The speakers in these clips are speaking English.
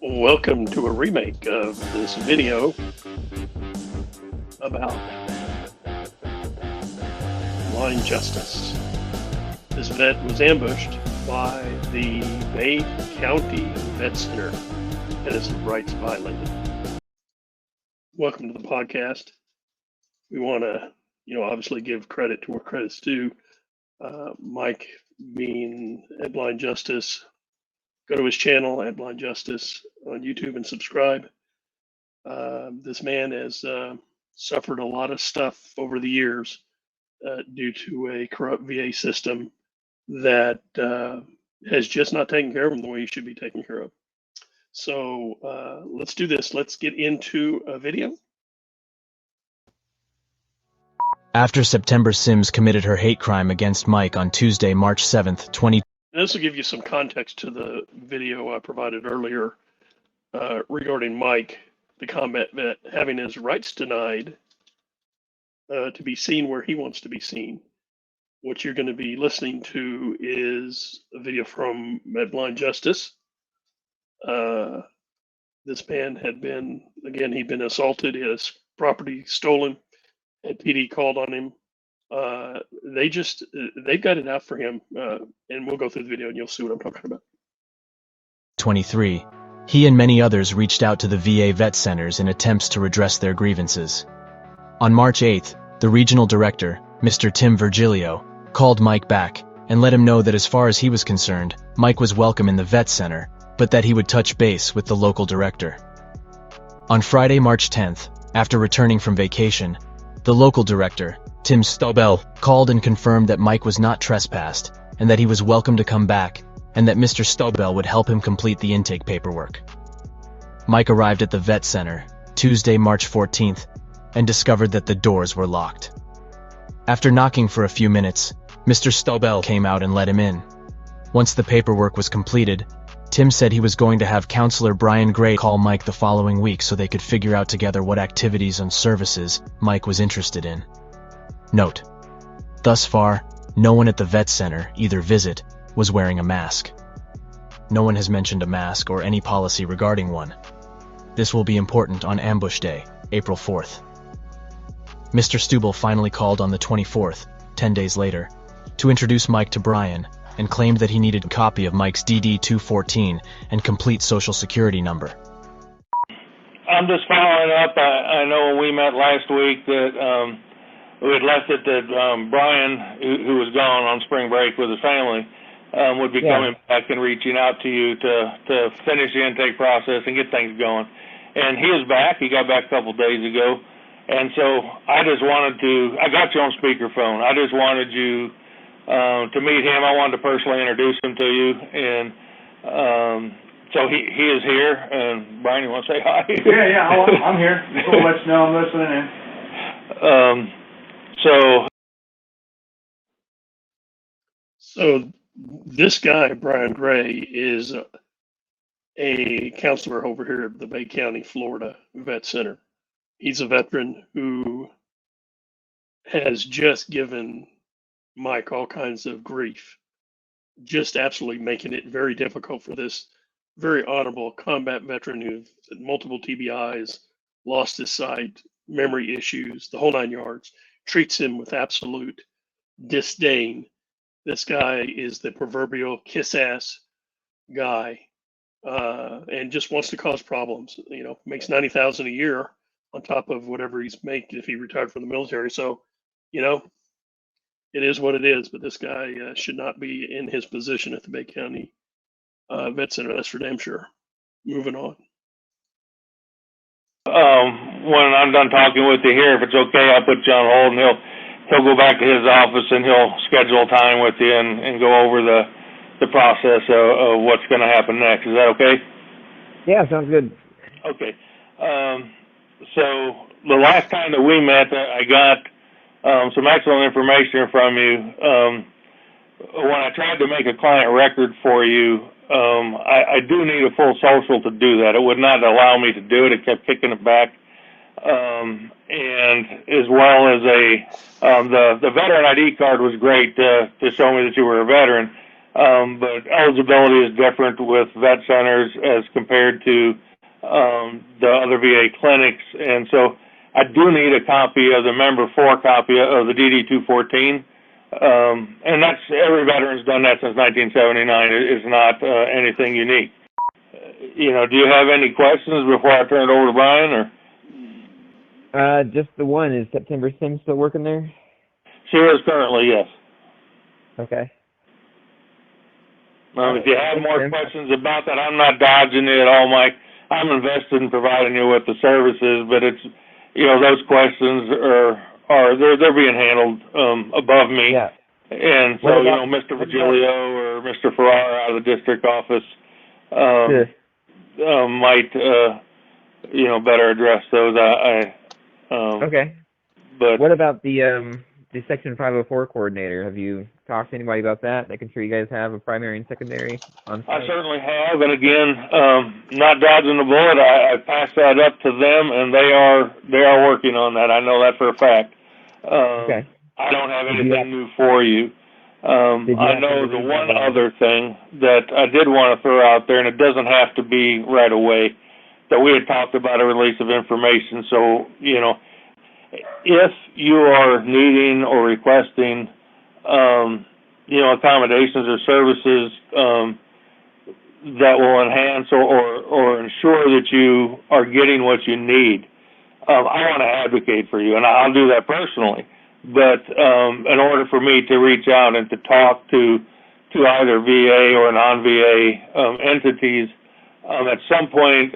Welcome to a remake of this video about blind justice. This vet was ambushed by the Bay County Vet Center and his rights violated. Welcome to the podcast. We want to, obviously give credit to where credit's due. Mike being at Blind Justice. Go to his channel at Blind Justice on YouTube and subscribe. This man has suffered a lot of stuff over the years due to a corrupt VA system that has just not taken care of him the way he should be taken care of. So let's do this. Let's get into a video. After September Sims committed her hate crime against Mike on Tuesday, March 7th, 2020. This will give you some context to the video I provided earlier regarding Mike, the combat vet, having his rights denied to be seen where he wants to be seen. What you're going to be listening to is a video from Blind Justice. This man had been, he'd been assaulted, he had his property stolen, had PD called on him. They've got it out for him, and we'll go through the video and you'll see what I'm talking about. 23. He and many others reached out to the VA vet centers in attempts to redress their grievances. On March 8th, the regional director, Mr. Tim Virgilio, called Mike back and let him know that as far as he was concerned, Mike was welcome in the vet center, but that he would touch base with the local director. On Friday, March 10th, after returning from vacation, the local director, Tim Staebell, called and confirmed that Mike was not trespassed and that he was welcome to come back and that Mr. Staebell would help him complete the intake paperwork. Mike arrived at the vet center Tuesday, March 14th, and discovered that the doors were locked. After knocking for a few minutes, Mr. Staebell came out and let him in. Once the paperwork was completed, Tim said he was going to have Counselor Brian Gray call Mike the following week so they could figure out together what activities and services Mike was interested in. Note: thus far, no one at the vet center, either visit, was wearing a mask. No one has mentioned a mask or any policy regarding one. This will be important on Ambush Day, April 4th. Mr. Staebell finally called on the 24th, 10 days later, to introduce Mike to Brian, and claimed that he needed a copy of Mike's DD-214 and complete social security number. I'm just following up. I know when we met last week that we had left it that Brian, who was gone on spring break with his family, would be coming back and reaching out to you to finish the intake process and get things going. And he is back. He got back a couple days ago. And so I just wanted to, I got you on speakerphone. I just wanted you to meet him. I wanted to personally introduce him to you. And so he is here. And Brian, you want to say hi? Yeah, I'm here. Just want to let you know I'm listening in. So this guy, Brian Gray, is a counselor over here at the Bay County, Florida Vet Center. He's a veteran who has just given Mike all kinds of grief, just absolutely making it very difficult for this very honorable combat veteran who had multiple TBIs, lost his sight, memory issues, the whole 9 yards, treats him with absolute disdain. This guy is the proverbial kiss-ass guy, and just wants to cause problems. Makes $90,000 a year on top of whatever he's making if he retired from the military. So, it is what it is. But this guy should not be in his position at the Bay County Vet Center. That's for damn sure. Moving on. When I'm done talking with you here, if it's okay, I'll put you on hold, and he'll go back to his office and he'll schedule time with you and go over the process of what's going to happen next. Is that okay? Yeah, sounds good. Okay. So the last time that we met, I got some excellent information from you. When I tried to make a client record for you, I do need a full social to do that. It would not allow me to do it. It kept kicking it back. And as well as the veteran ID card was great to show me that you were a veteran. but eligibility is different with vet centers as compared to the other VA clinics, and so I do need a copy of the member 4 copy of the DD 214, and that's every veteran's done that since 1979. It's not anything unique. Do you have any questions before I turn it over to Brian, or? Just the one. Is September Sim still working there? She is currently, yes. Okay. If you have more questions about that, I'm not dodging it at all, Mike. I'm invested in providing you with the services, but it's, those questions are they're being handled above me. Yeah. And so, Mr. Virgilio or Mr. Ferrara out of the district office might, better address those. Okay. But what about the Section 504 coordinator? Have you talked to anybody about that? Making sure you guys have a primary and secondary on site? I certainly have, and again, not dodging the bullet. I passed that up to them, and they are working on that. I know that for a fact. Okay. I don't have anything new for you. I know the one other thing that I did want to throw out there, and it doesn't have to be right away, that we had talked about a release of information. So, if you are needing or requesting, accommodations or services that will enhance or ensure that you are getting what you need, I want to advocate for you, and I'll do that personally. But in order for me to reach out and to talk to either VA or non-VA entities, at some point,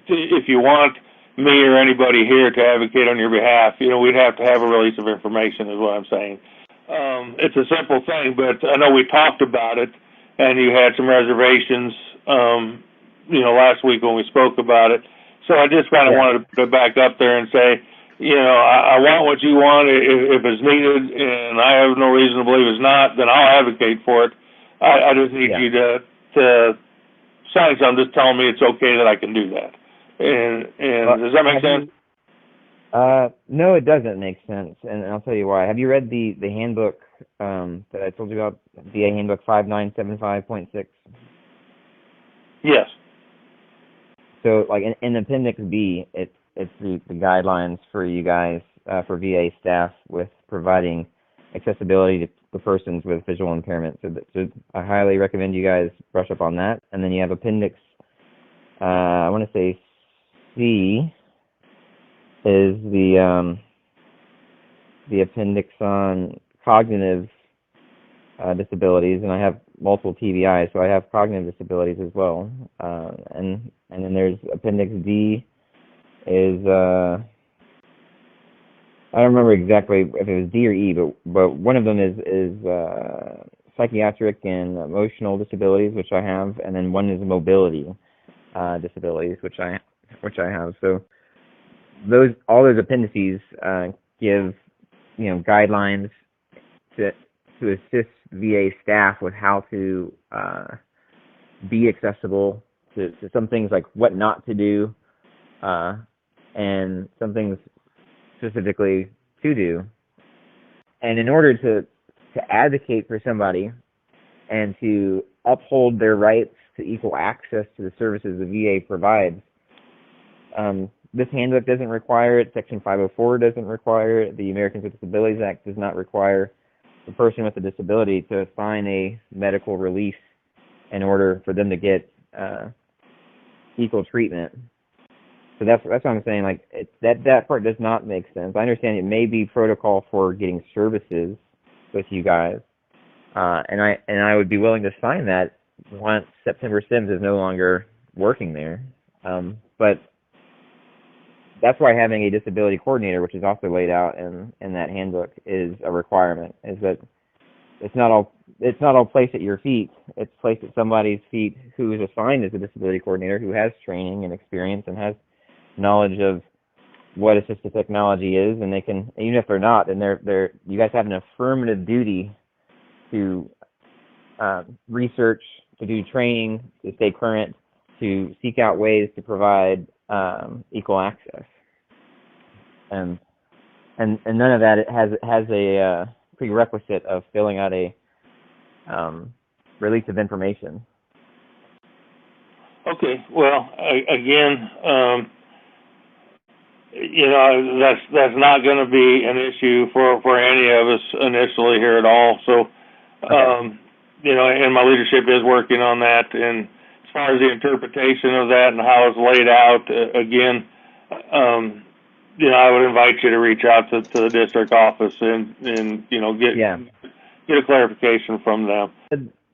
if you want me or anybody here to advocate on your behalf, we'd have to have a release of information, is what I'm saying. It's a simple thing, but I know we talked about it, and you had some reservations, last week when we spoke about it. So I just kind of wanted to put it back up there and say, I want what you want. If it's needed, and I have no reason to believe it's not, then I'll advocate for it. I just need you to sign something just telling me it's okay that I can do that. And does that make sense? No, it doesn't make sense, and I'll tell you why. Have you read the handbook that I told you about, VA Handbook 5975.6? Yes. So, like in Appendix B, it's the guidelines for you guys, for VA staff, with providing accessibility to persons with visual impairment. So I highly recommend you guys brush up on that. And then you have Appendix, I want to say C is the appendix on cognitive disabilities, and I have multiple TBIs, so I have cognitive disabilities as well. And then there's Appendix D is I don't remember exactly if it was D or E, but one of them is psychiatric and emotional disabilities, which I have, and then one is mobility disabilities, which I have. So all those appendices give guidelines to assist VA staff with how to be accessible to some things, like what not to do, and some things specifically to do. And in order to advocate for somebody and to uphold their rights to equal access to the services the VA provides, this handbook doesn't require it. Section 504 doesn't require it. The Americans with Disabilities Act does not require the person with a disability to sign a medical release in order for them to get equal treatment. So that's what I'm saying. Like that part does not make sense. I understand it may be protocol for getting services with you guys, and I would be willing to sign that once September Sims is no longer working there. But that's why having a disability coordinator, which is also laid out in that handbook, is a requirement. Is that it's not all placed at your feet. It's placed at somebody's feet who is assigned as a disability coordinator, who has training and experience and has knowledge of what assistive technology is, and they can, even if they're not, then you guys have an affirmative duty to research, to do training, to stay current, to seek out ways to provide equal access, and none of that has a prerequisite of filling out a release of information. Okay. Well, again, that's not going to be an issue for any of us initially here at all. So, Okay. And my leadership is working on that. And as far as the interpretation of that and how it's laid out, again, I would invite you to reach out to the district office and get a clarification from them.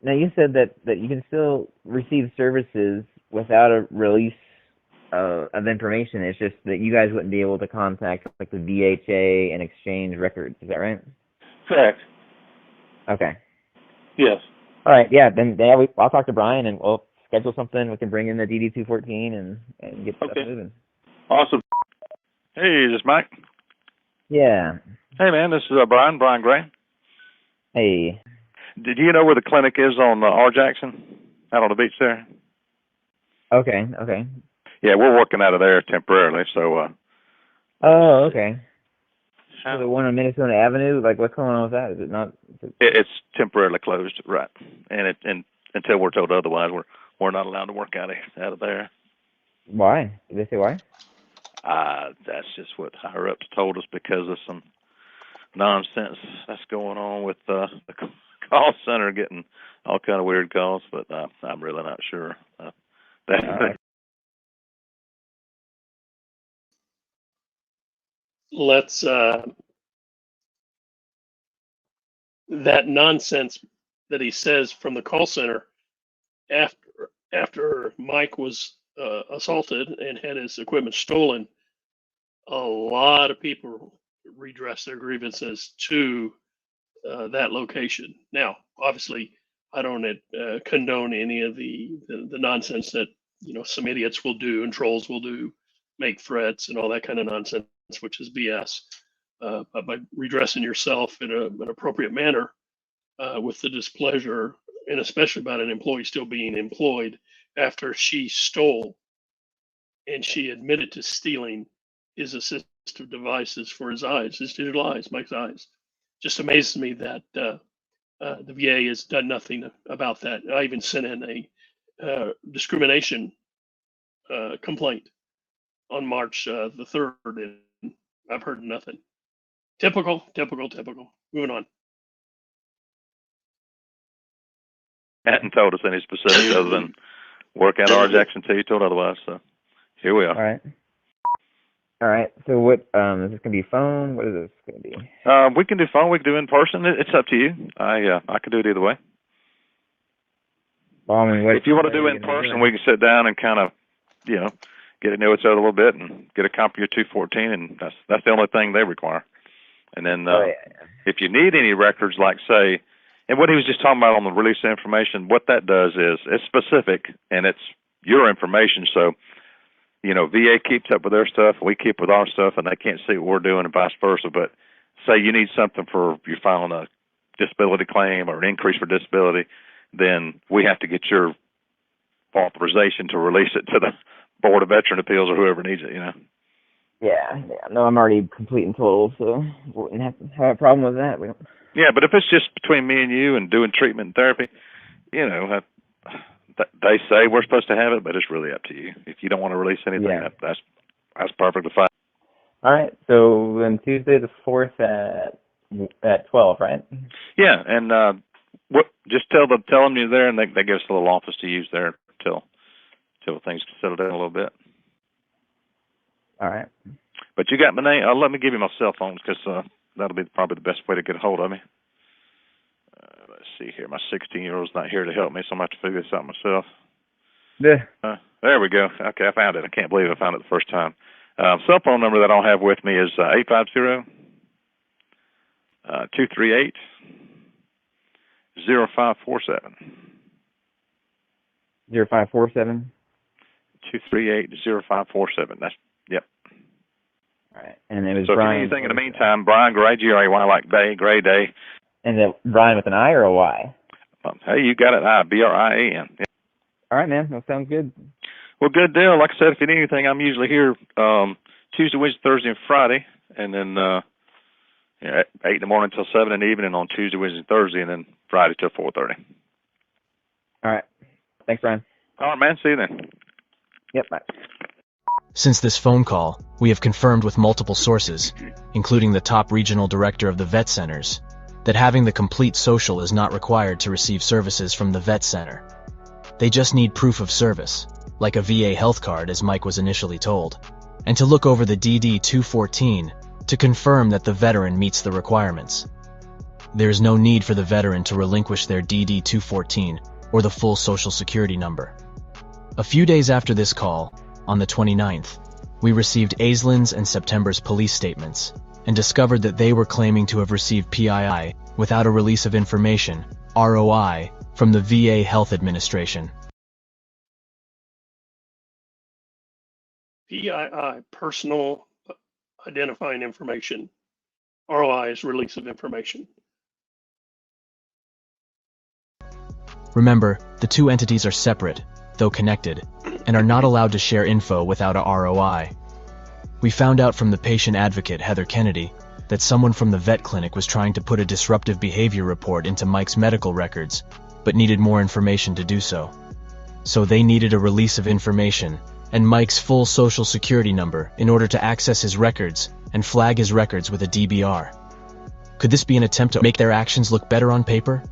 Now, you said that you can still receive services without a release of information. It's just that you guys wouldn't be able to contact like the VHA and exchange records. Is that right? Correct. Okay. Yes. All right. Yeah. Then I'll talk to Brian and we'll schedule something. We can bring in the DD 214 and get stuff moving. Awesome. Hey, is this Mike? Yeah. Hey, man, this is Brian Gray. Hey. Did you know where the clinic is on R. Jackson, out on the beach there? Okay. Yeah, we're working out of there temporarily, so. Oh, okay. So the one on Minnesota Avenue, like what's going on with that? Is it not? It's temporarily closed, right? And until we're told otherwise, we're not allowed to work out of there. Why? Did they say why? That's just what higher ups told us because of some nonsense that's going on with the call center getting all kind of weird calls, but I'm really not sure. Let's that nonsense that he says from the call center after Mike was assaulted and had his equipment stolen, a lot of people redressed their grievances to that location. Now, obviously, I don't condone any of the nonsense that some idiots will do and trolls will do, make threats and all that kind of nonsense, which is BS. But by redressing yourself in an appropriate manner with the displeasure, and especially about an employee still being employed after she stole and she admitted to stealing his assistive devices for his eyes, his digital eyes, Mike's eyes. Just amazes me that the VA has done nothing about that. I even sent in a discrimination complaint on March the 3rd, and I've heard nothing. Typical. Moving on. Hadn't told us any specifics other than work out R. Jackson until you told otherwise. So here we are. All right. So what is this gonna be? Phone? What is this gonna be? We can do phone. We can do in person. It's up to you. I could do it either way. Well, I mean, if you want to do it in person, we can sit down and kind of, get to know each other a little bit and get a copy of your 214, and that's the only thing they require. And then if you need any records, like say, and what he was just talking about on the release of information, what that does is it's specific and it's your information. So, VA keeps up with their stuff, we keep with our stuff, and they can't see what we're doing and vice versa. But say you need something for you're filing a disability claim or an increase for disability, then we have to get your authorization to release it to the Board of Veteran Appeals or whoever needs it, Yeah. No, I'm already complete and total, so we wouldn't have to have a problem with that. We don't. Yeah, but if it's just between me and you and doing treatment and therapy, they say we're supposed to have it, but it's really up to you. If you don't want to release anything, that's perfectly fine. All right. So then Tuesday the 4th at 12, right? Yeah, and just tell them you're there, and they give us a little office to use there till things settle down a little bit. All right. But you got my name. Let me give you my cell phone because that'll be probably the best way to get a hold of me. Let's see here. My 16-year-old's not here to help me, so I'm going to have to figure this out myself. Yeah. There we go. Okay, I found it. I can't believe I found it the first time. Cell phone number that I'll have with me is 850-238-0547. 0547? 238-0547. That's, yep. All right. And it was so Brian. So if you need anything in the meantime, Brian Gray, Gray, like day, Gray Day. And then Brian with an I or a Y? Hey, you got it. Brian. Yeah. All right, man. That sounds good. Well, good deal. Like I said, if you need anything, I'm usually here Tuesday, Wednesday, Thursday, and Friday. And then Yeah, 8 in the morning till 7 in the evening on Tuesday, Wednesday, Thursday, and then Friday till 4:30. All right. Thanks, Brian. All right, man. See you then. Yep, bye. Since this phone call, we have confirmed with multiple sources, including the top regional director of the vet centers, that having the complete social is not required to receive services from the vet center. They just need proof of service, like a VA health card as Mike was initially told, and to look over the DD-214 to confirm that the veteran meets the requirements. There is no need for the veteran to relinquish their DD-214 or the full Social Security number. A few days after this call, on the 29th, we received Aislins and September's police statements and discovered that they were claiming to have received PII without a release of information, ROI, from the VA Health Administration. PII, personal identifying information. ROI is release of information. Remember, the two entities are separate, though connected, and are not allowed to share info without a ROI. We found out from the patient advocate, Heather Kennedy, that someone from the vet clinic was trying to put a disruptive behavior report into Mike's medical records, but needed more information to do so. So they needed a release of information and Mike's full Social Security number in order to access his records and flag his records with a DBR. Could this be an attempt to make their actions look better on paper?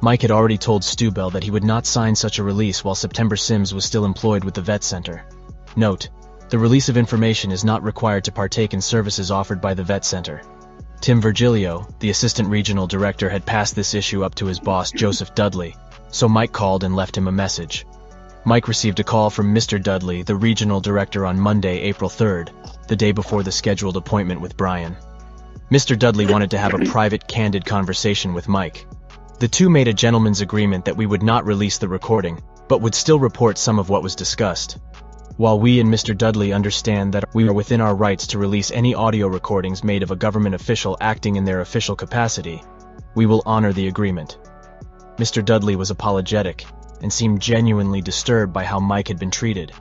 Mike had already told Staebell that he would not sign such a release while September Sims was still employed with the vet center. Note, the release of information is not required to partake in services offered by the vet center. Tim Virgilio, the assistant regional director, had passed this issue up to his boss, Joseph Dudley, so Mike called and left him a message. Mike received a call from Mr. Dudley, the regional director, on Monday, April 3rd, the day before the scheduled appointment with Brian. Mr. Dudley wanted to have a private, candid conversation with Mike. The two made a gentleman's agreement that we would not release the recording, but would still report some of what was discussed. While we and Mr. Dudley understand that we are within our rights to release any audio recordings made of a government official acting in their official capacity, we will honor the agreement. Mr. Dudley was apologetic and seemed genuinely disturbed by how Mike had been treated.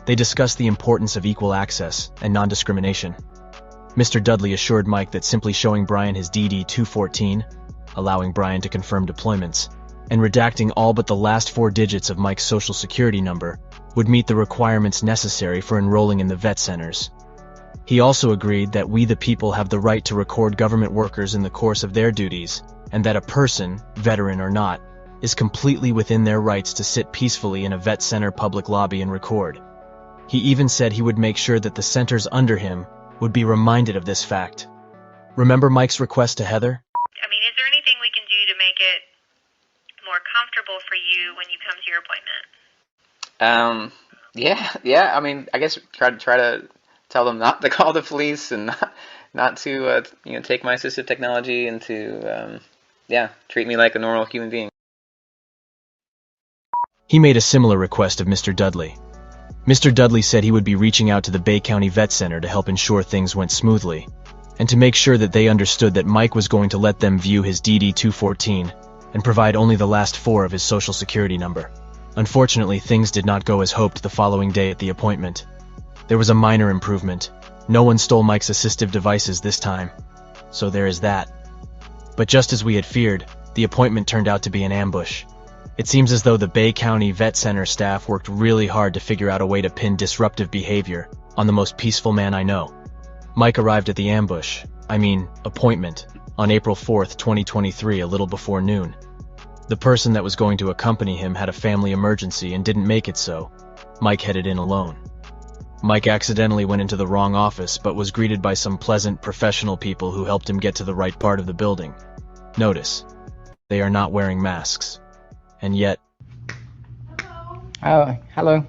They discussed the importance of equal access and non-discrimination. Mr. Dudley assured Mike that simply showing Brian his DD-214, allowing Brian to confirm deployments, and redacting all but the last 4 digits of Mike's Social Security number would meet the requirements necessary for enrolling in the vet centers. He also agreed that we the people have the right to record government workers in the course of their duties, and that a person, veteran or not, is completely within their rights to sit peacefully in a vet center public lobby and record. He even said he would make sure that the centers under him would be reminded of this fact. Remember Mike's request to Heather? I mean, is there anything we can do to make it more comfortable for you when you come to your appointment? Yeah. I mean, I guess try to tell them not to call the police and not to take my assistive technology and to treat me like a normal human being. He made a similar request of Mr. Dudley. Mr. Dudley said he would be reaching out to the Bay County Vet Center to help ensure things went smoothly, and to make sure that they understood that Mike was going to let them view his DD-214 and provide only the last 4 of his Social Security number. Unfortunately, things did not go as hoped the following day at the appointment. There was a minor improvement. No one stole Mike's assistive devices this time, so there is that. But just as we had feared, the appointment turned out to be an ambush. It seems as though the Bay County Vet Center staff worked really hard to figure out a way to pin disruptive behavior on the most peaceful man I know. Mike arrived at the appointment, on April 4th, 2023, a little before noon. The person that was going to accompany him had a family emergency and didn't make it, so Mike headed in alone. Mike accidentally went into the wrong office, but was greeted by some pleasant, professional people who helped him get to the right part of the building. Notice, they are not wearing masks. And yet... Hello. Oh, hello.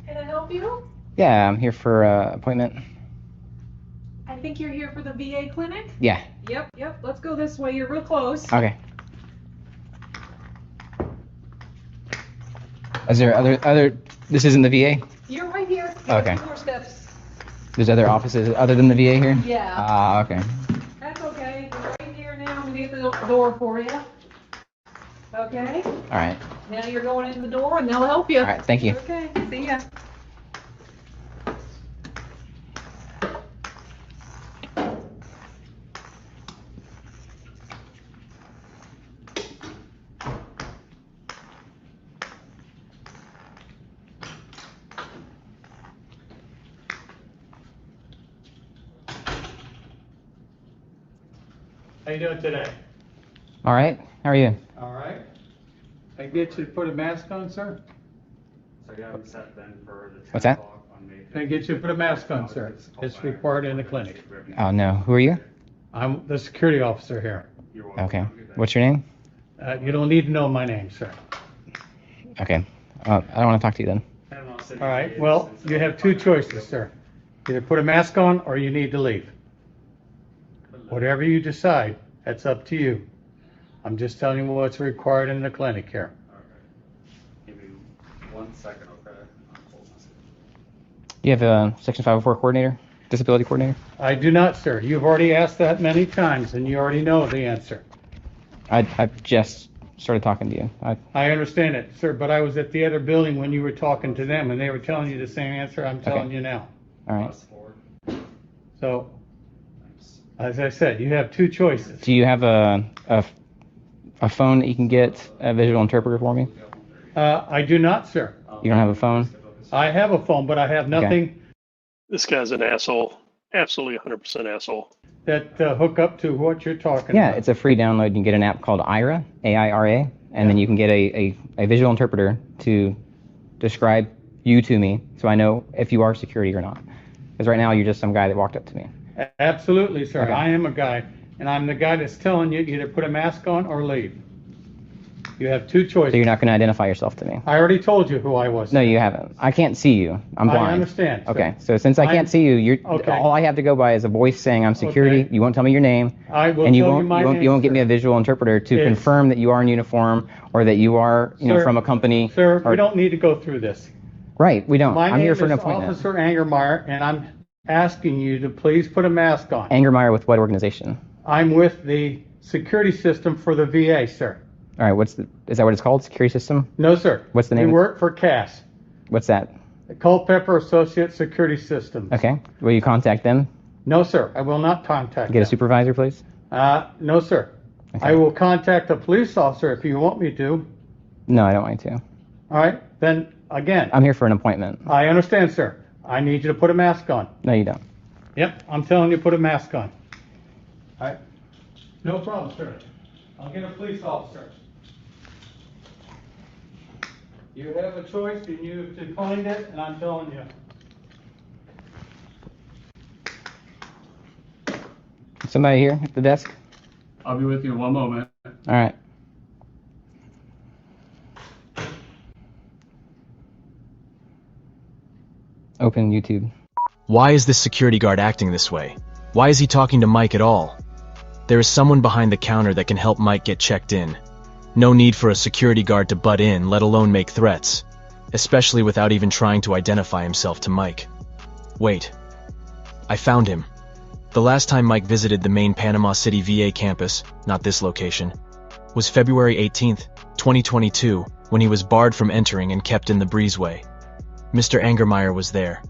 Can I help you? Yeah, I'm here for an appointment. I think you're here for the VA clinic? Yeah. Yep. Let's go this way. You're real close. Okay. Is there other? This isn't the VA? You're right here. Okay. 2 more steps. There's other offices other than the VA here? Yeah. Ah, okay. That's okay. We're right here now. I'm gonna get the door for you. Okay. All right. Now you're going into the door and they'll help you. All right, thank you. Okay. See ya. How you doing today? All right. How are you? All right. I get you to put a mask on, sir? So you haven't set then for the 10 What's that? o'clock on May 5th? Can I get you to put a mask on, sir? It's required in the clinic. Oh, no. Who are you? I'm the security officer here. You're welcome. Okay. What's your name? You don't need to know my name, sir. Okay. I don't want to talk to you then. All right, well, you have two choices, sir. Either put a mask on or you need to leave. Whatever you decide, that's up to you. I'm just telling you what's required in the clinic here. Give me 1 second, okay? Do you have a Section 504 coordinator? Disability coordinator? I do not, sir. You've already asked that many times and you already know the answer. I've just started talking to you. I understand it, sir, but I was at the other building when you were talking to them and they were telling you the same answer I'm telling you now. All right. So, as I said, you have two choices. Do you have a phone that you can get a visual interpreter for me? I do not, sir. You don't have a phone? I have a phone, but I have nothing This guy's an asshole. Absolutely 100% asshole. that hook up to what you're talking Yeah, about. it's a free download. You can get an app called IRA, A-I-R-A, and then you can get a visual interpreter to describe you to me so I know if you are security or not. Because right now you're just some guy that walked up to me. Absolutely, sir. Okay. I am a guy, and I'm the guy that's telling you either put a mask on or leave. You have two choices. So you're not going to identify yourself to me? I already told you who I was. No, you haven't. I can't see you. I'm blind. I understand, sir. Okay, so since I can't see you, Okay. all I have to go by is a voice saying I'm security. Okay. You won't tell me your name. I will and you tell won't, you my name, you won't get me sir. a visual interpreter to It's- confirm that you are in uniform or that you are, Sir, from a company. Sir, or, we don't need to go through this. Right, we don't. My I'm name here for an is appointment. Officer Angermeyer, and I'm asking you to please put a mask on. Angermeyer with what organization? I'm with the security system for the VA, sir. All right, is that what it's called? Security system? No, sir. What's the name? We work for CAS, What's that? Culpeper Associate Security Systems. Okay. Will you contact them? No, sir. I will not contact Get a them. supervisor, please? No, sir. Okay. I will contact a police officer if you want me to. No, I don't want you to. All right. Then, again, I'm here for an appointment. I understand, sir. I need you to put a mask on. No, you don't. Yep, I'm telling you, put a mask on. All right. No problem, sir. I'll get a police officer. You have a choice, and you declined it, and I'm telling you. Somebody here at the desk? I'll be with you in 1 moment. All right. Open YouTube. Why is this security guard acting this way? Why is he talking to Mike at all? There is someone behind the counter that can help Mike get checked in. No need for a security guard to butt in, let alone make threats, especially without even trying to identify himself to Mike. Wait. I found him. The last time Mike visited the main Panama City VA campus, not this location, was February 18th, 2022, when he was barred from entering and kept in the breezeway. Mr. Angermeyer was there,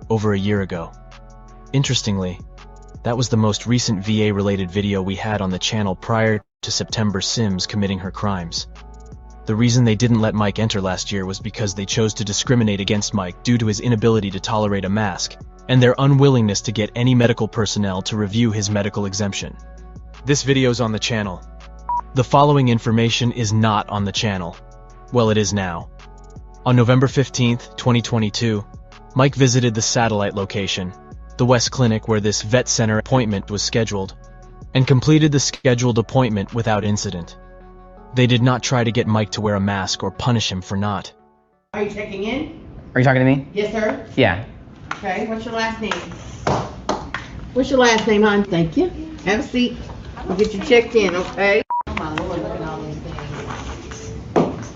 over a year ago. Interestingly, that was the most recent VA-related video we had on the channel prior to September Sims committing her crimes. The reason they didn't let Mike enter last year was because they chose to discriminate against Mike due to his inability to tolerate a mask, and their unwillingness to get any medical personnel to review his medical exemption. This video's on the channel. The following information is not on the channel. Well, it is now. On November 15th, 2022, Mike visited the satellite location, the West Clinic where this vet center appointment was scheduled, and completed the scheduled appointment without incident. They did not try to get Mike to wear a mask or punish him for not. Are you checking in? Are you talking to me? Yes, sir. Yeah. Okay, what's your last name? What's your last name, hon? Thank you. Have a seat. We'll get you checked in, okay? Oh my Lord, look at all these things.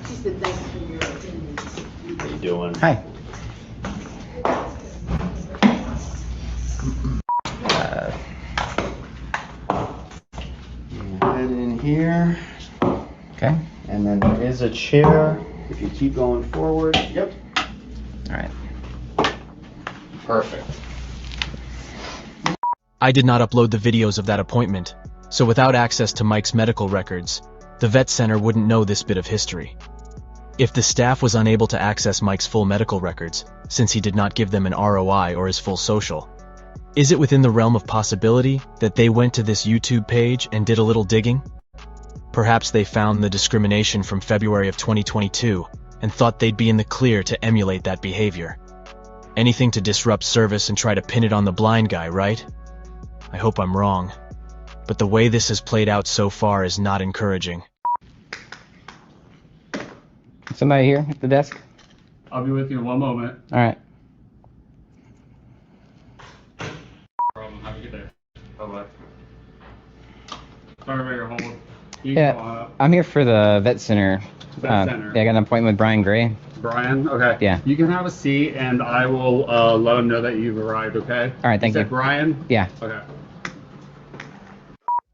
She said thanks for your attendance. How you doing? Hi. Head in here, Okay. and then there is a chair. If you keep going forward. Yep. All right. Perfect. I did not upload the videos of that appointment, so without access to Mike's medical records, the vet center wouldn't know this bit of history. If the staff was unable to access Mike's full medical records, since he did not give them an ROI or his full social, Is it within the realm of possibility that they went to this YouTube page and did a little digging? Perhaps they found the discrimination from February of 2022 and thought they'd be in the clear to emulate that behavior. Anything to disrupt service and try to pin it on the blind guy, right? I hope I'm wrong. But the way this has played out so far is not encouraging. Somebody here at the desk? I'll be with you in one moment. All right. Have a good day. Bye-bye. Sorry about your hold. Yeah, I'm here for the vet center. Vet center. Yeah, I got an appointment with Brian Gray. Brian? Okay. Yeah. You can have a seat, and I will let him know that you've arrived, okay? All right, thank you. Brian? Yeah. Okay.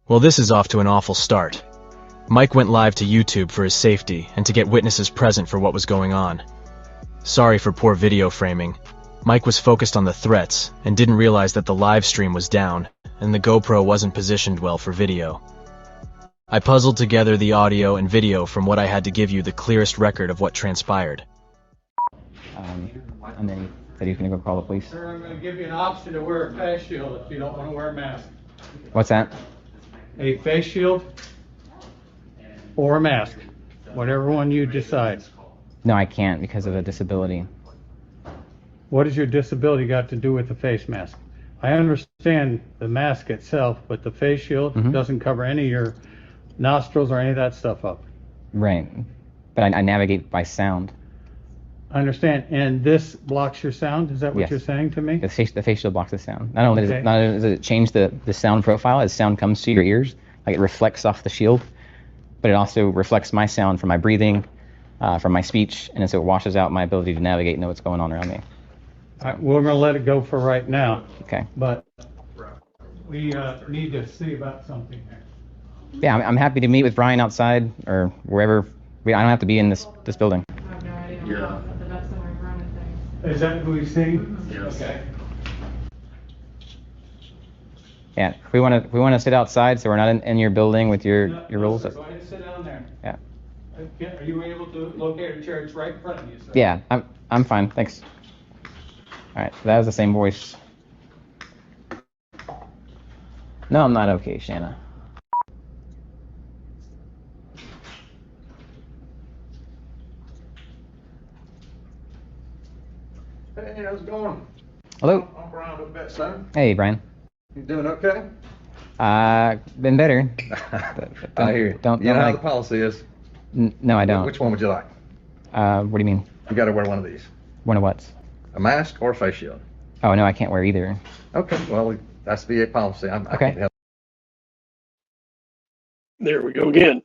Well, this is off to an awful start. Mike went live to YouTube for his safety and to get witnesses present for what was going on. Sorry for poor video framing. Mike was focused on the threats and didn't realize that the live stream was down and the GoPro wasn't positioned well for video. I puzzled together the audio and video from what I had to give you the clearest record of what transpired. And then he said he was going to go call the police. Sir, I'm going to give you an option to wear a face shield if you don't want to wear a mask. What's that? A face shield or a mask, whatever one you decide. No, I can't because of a disability. What has your disability got to do with the face mask? I understand the mask itself, but the face shield doesn't cover any of your nostrils or any of that stuff up. Right. But I navigate by sound. I understand. And this blocks your sound? Is that what you're saying to me? The face shield blocks the sound. Not only does it change the sound profile as sound comes to your ears, like it reflects off the shield, but it also reflects my sound from my breathing, from my speech, and so it washes out my ability to navigate and know what's going on around me. We're going to let it go for right now. Okay. But we need to see about something here. Yeah, I'm happy to meet with Brian outside or wherever. I don't have to be in this building. I have no idea. The vet center running things. Is that who he's seeing? Yes. Okay. Yeah, if we want to sit outside, so we're not in your building with your rules. Sir, go ahead and sit down there. Yeah. Are you able to locate a chair? It's right in front of you, sir. Yeah, I'm fine. Thanks. All right, so that was the same voice. No, I'm not okay, Shanna. Hey, how's it going? Hello. I'm Brian with Vet Center. Hey, Brian. You doing okay? Been better. I hear you. Don't You know how like. the policy is? No, I don't. Which one would you like? What do you mean? You got to wear one of these. One of what? A mask or a face shield. Oh no, I can't wear either. Okay, well, that's VA policy. I Okay. can't help. There we go again.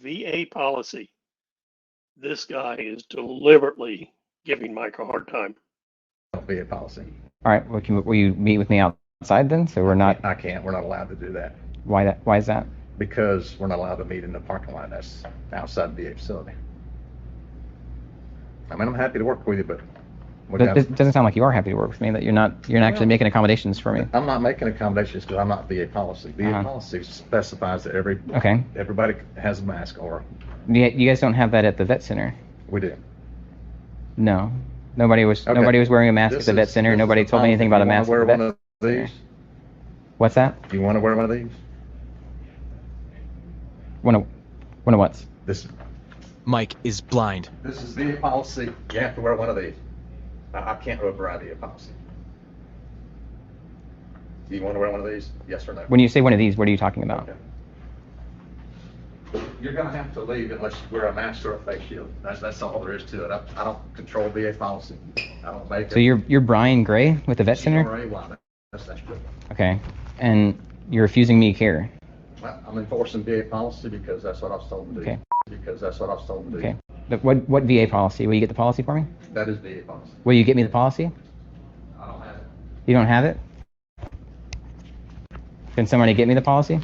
VA policy. This guy is deliberately giving Mike a hard time. VA policy. All right. Well, will you meet with me outside then? So we're not. I can't. We're not allowed to do that Why that? Why is that? because we're not allowed to meet in the parking lot. That's outside the VA facility. I mean, I'm happy to work with you, but It doesn't sound like you are happy to work with me. That you're not actually making accommodations for me. I'm not making accommodations because I'm not VA policy. VA policy specifies that everybody has a mask or. You guys don't have that at the vet center. We do. No. Nobody was wearing a mask at the vet center. Nobody told me anything about a mask at the vet center. Wear one of these? What's that? Do you want to wear one of these? One of what? This. Mike is blind. This is VA policy. You have to wear one of these. I can't override VA policy. Do you want to wear one of these? Yes or no? When you say one of these, what are you talking about? Okay. You're going to have to leave unless you wear a mask or a face shield. That's all there is to it. I don't control VA policy. I don't make it. So you're Brian Gray with the vet center? That's true. Okay. And you're refusing me care. Well, I'm enforcing VA policy because that's what I was told to do. Okay. Because that's what I was told to do. Okay. But what VA policy? Will you get the policy for me? That is VA policy. Will you get me the policy? I don't have it. You don't have it? Can somebody get me the policy?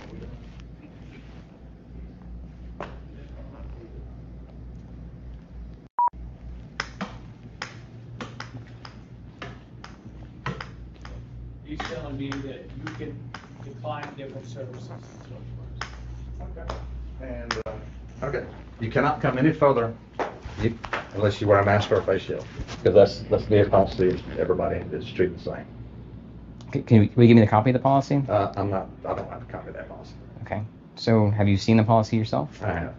He's telling me that you can decline different services. Okay. And, okay. You cannot come any further unless you wear a mask or a face shield. Because that's VA policy. Everybody is treated the same. Will you give me the copy of the policy? I don't have a copy of that policy. Okay. So have you seen the policy yourself? I have.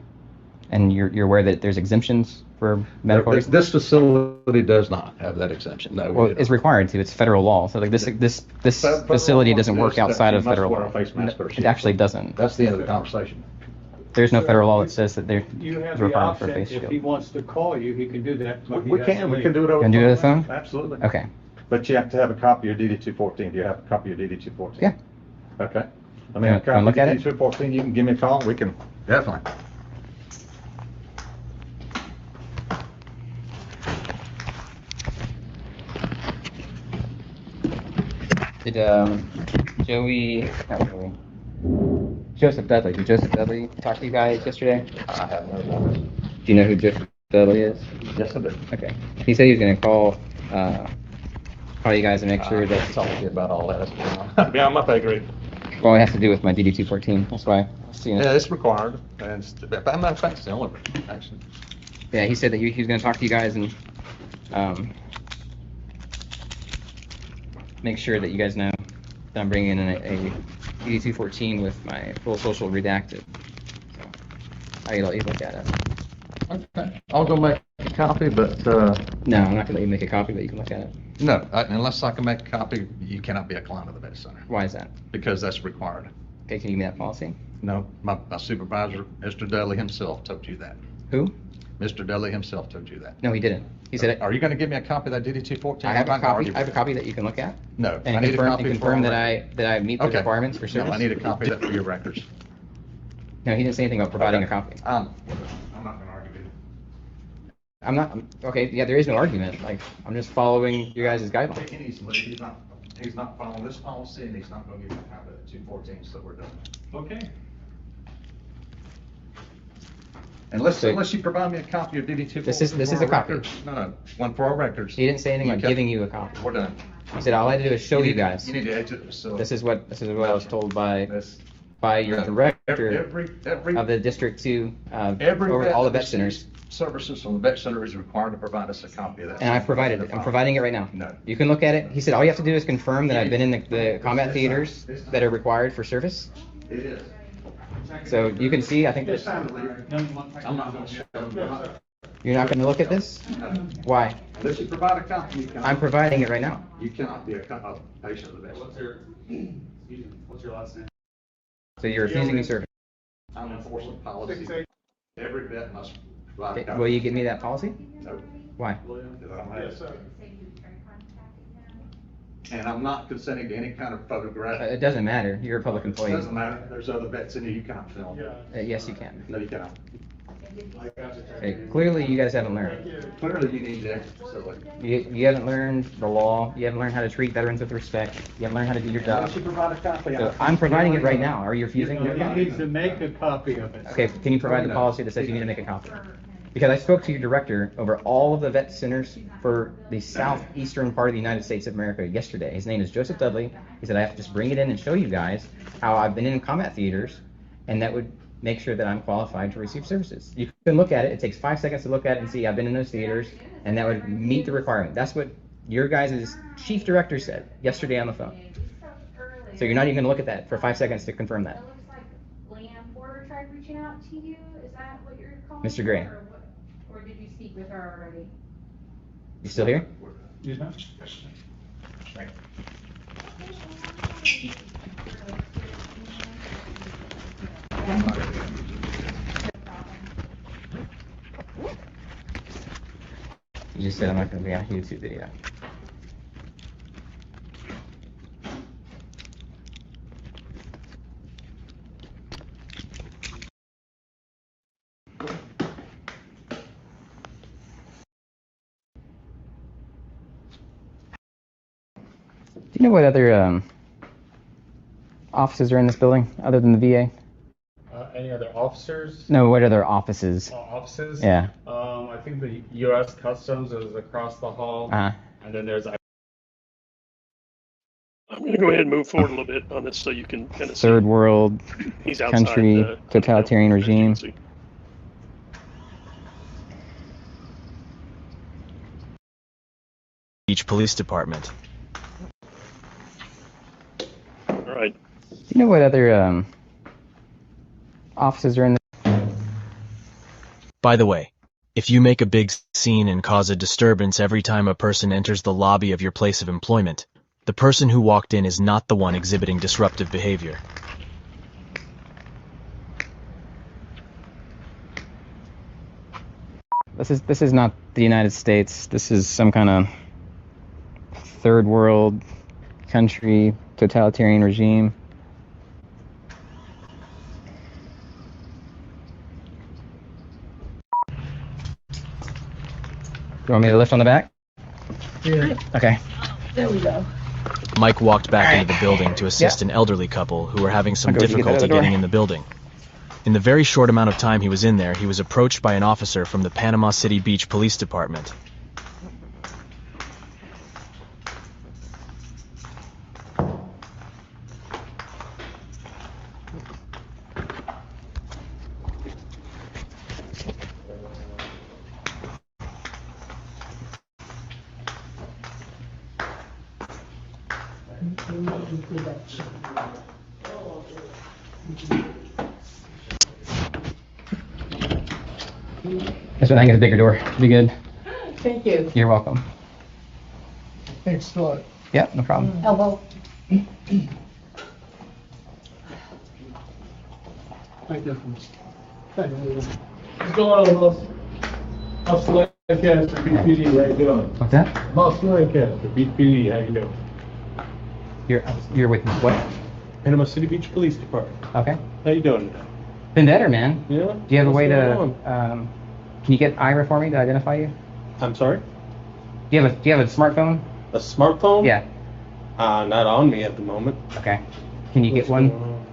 And you're aware that there's exemptions for medical reasons? This facility does not have that exemption, no. Well, it's required to. It's federal law. So like this facility doesn't work outside of federal law. It actually doesn't. That's the end of the conversation. There's no federal law that says that they're You have the required for a option, face if shield. he wants to call you, he can do that. but he We has to can leave. do it over. Can do it over the phone? Absolutely. Okay. But you have to have a copy of DD 214. Do you have a copy of DD 214? Yeah. Okay. I mean, a Can I copy look of at DD it? 214, you can give me a call, we can, definitely. Did Joseph Dudley, did Joseph Dudley talk to you guys yesterday? I have no knowledge. Do you know who Joseph Dudley is? Yes, I do. Okay. He said he was going to call you guys and make sure that. Talk to you about all that. That's beyond my pay grade. Well, it has to do with my DD 214. That's why. Yeah, it's required. And matter of fact, it's the only action. Yeah, he said that he was going to talk to you guys and make sure that you guys know that I'm bringing in a DD 214 with my full social redacted. So I'll let you look at it. Okay. I'll go make a copy, but No, I'm not going to let you make a copy, but you can look at it. no, unless I can make a copy, you cannot be a client of the vet center Why is that? because that's required. Okay, can you give me that policy? No, my supervisor, Mr. Dudley himself, told you that. Who? Mr. Dudley himself told you that. No, he didn't. He said Are you going to give me a copy of that DD 214? I have a copy. I have a copy that you can look at. No, And I need a copy confirm for that our I meet the Okay. requirements for service. No, I need a copy of that for your records. No, he didn't say anything about providing a copy. I'm not going to argue with you. I'm not. Okay, yeah, there is no argument. Like, I'm just following your guys' guidelines. He needs to leave. He's not following this policy, and he's not going to give me a copy of the 214, so we're done. Okay. Unless you provide me a copy of DD 214. This is for a our copy. records. No, one for our records. He didn't say anything about You giving you a copy. We're done. He said all I had to do is show you need- guys. You need to exit the facility. This is what I was told by your No, director every of the District 2 every over vet all the that vet centers. receives services from the vet center is required to provide us a copy of that. And I provided it. I'm providing it right now. No. You can look at it. He said all you have to do is confirm that I've been in the combat theaters that are required for service. It is. So you can see, I think It's that time to leave. I'm not going to show them. you're not going to look at this? Why? Unless you provide a copy, you cannot. I'm providing it right now. You cannot be a patient of the vet. What's your last name? So you're refusing me service. I'm enforcing policy. Every vet must provide a Okay, copy. will you give me that policy? No. Why? Because I don't have it. And I'm not consenting to any kind of photograph. It doesn't matter. You're a public It employee. doesn't matter. There's other vets in here you cannot film. Yes, you can. No, you cannot. Okay, clearly, you guys haven't learned. Clearly, you need to exit the facility. You haven't learned the law. You haven't learned how to treat veterans with respect. You haven't learned how to do your job. Unless you provide a copy. So I'm providing it right now. Are you refusing? He needs to make a copy of it. Okay, can you provide the policy that says you need to make a copy? Because I spoke to your director over all of the vet centers for the southeastern part of the United States of America yesterday. His name is Joseph Dudley. He said I have to just bring it in and show you guys how I've been in combat theaters, and that would make sure that I'm qualified to receive services. You can look at it. It takes 5 seconds to look at it and see I've been in those theaters, and that would meet the requirement. That's what your guys' chief director said yesterday on the phone. So you're not even going to look at that for 5 seconds to confirm that. It looks like Leanne Porter tried reaching out to you. Is that what you're calling? Mr. Gray. Or did you speak with her already? You still here? Yes, ma'am. You just said I'm not going to be on a YouTube video. Do you know what other offices are in this building other than the VA? Any other officers? No, what other offices? Offices? Yeah. I think the U.S. Customs is across the hall. Uh-huh. And then there's. I'm going to go ahead and move forward a little bit on this so you can kind of see. Third world He's outside country the totalitarian regime. agency. Each police department. Do you know what other offices are in there? By the way, if you make a big scene and cause a disturbance every time a person enters the lobby of your place of employment, the person who walked in is not the one exhibiting disruptive behavior. This is not the United States. This is some kind of third world country, totalitarian regime. You want me to lift on the back? Yeah. Okay. There we go. Mike walked back into the building to assist an elderly couple who were having some difficulty getting in the building. In the very short amount of time he was in there, he was approached by an officer from the Panama City Beach Police Department. This one I think is a bigger door. Be good. Thank you. You're welcome. Thanks a lot. Yeah, no problem. Elbow. Thank you. What's going on, boss? Boss Lancaster, BPD, how you doing? What's that? Boss Lancaster, BPD, how you doing? You're with what? Panama City Beach Police Department. Okay. How you doing? Been better, man. Yeah? Do you have a way What's to can you get Ira for me to identify you? I'm sorry? Do you have a smartphone? A smartphone? Yeah. Not on me at the moment. Okay. Can you get one?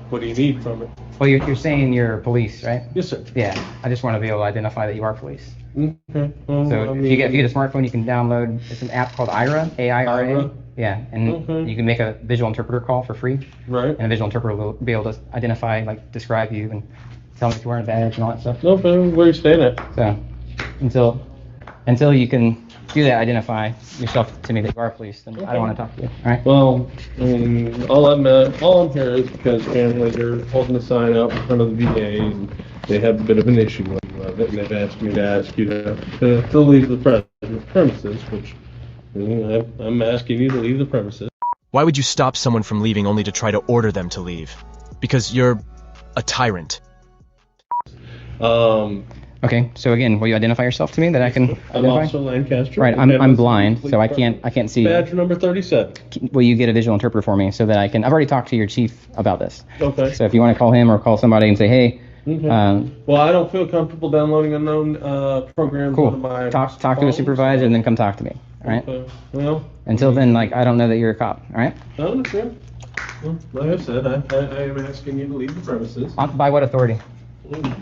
What do you need from it? Well, you're saying you're police, right? Yes, sir. Yeah. I just want to be able to identify that you are police. Okay. Well, So if you get a smartphone, you can download. It's an app called Ira, AIRA. Ira? Yeah, and you can make a visual interpreter call for free. Right. And a visual interpreter will be able to identify, like, describe you and tell me if you're wearing a badge and all that stuff. No, but where you staying at? So until you can do that, identify yourself to me that you are police, then I don't want to talk to you. All right. Well, I mean, all I'm here is because families are holding a sign out in front of the VA and they have a bit of an issue with it, and they've asked me to ask you to leave the premises, which I'm asking you to leave the premises. Why would you stop someone from leaving only to try to order them to leave? Because you're a tyrant. Okay, so again, will you identify yourself to me that I can I'm identify? Officer Lancaster. Right, I'm blind, so I can't see. Badge number 37. Will you get a visual interpreter for me so that I can? I've already talked to your chief about this. Okay. So if you want to call him or call somebody and say, hey. Okay. Well, I don't feel comfortable downloading unknown programs. Cool. Onto my Talk to a phone, supervisor and then come talk to me. All right. Okay. Well. Until then, like, I don't know that you're a cop. All right. I understand. Well, like I said, I am asking you to leave the premises. By what authority?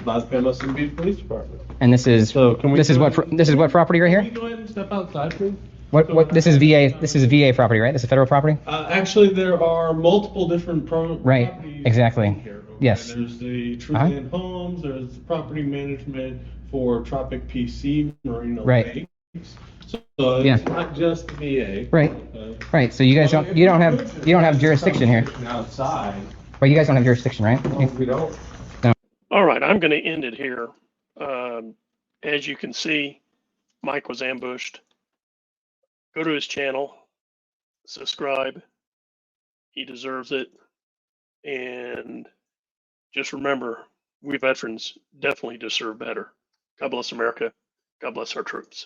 By the Panama City Beach Police Department. And this is this is what property right here? Can you go ahead and step outside, please? What this is VA? This is VA property, right? This is federal property. Actually, there are multiple different Right. Exactly. here. Okay? Yes. There's the Truland Homes. There's the property management for Tropic PC Marina Right. Lakes. So it's not just the VA. Right. Right. So you guys don't have jurisdiction here. Outside. Well, you guys don't have jurisdiction, right? No, we don't. All right, I'm going to end it here. As you can see, Mike was ambushed. Go to his channel, subscribe. He deserves it. And just remember, we veterans definitely deserve better. God bless America. God bless our troops.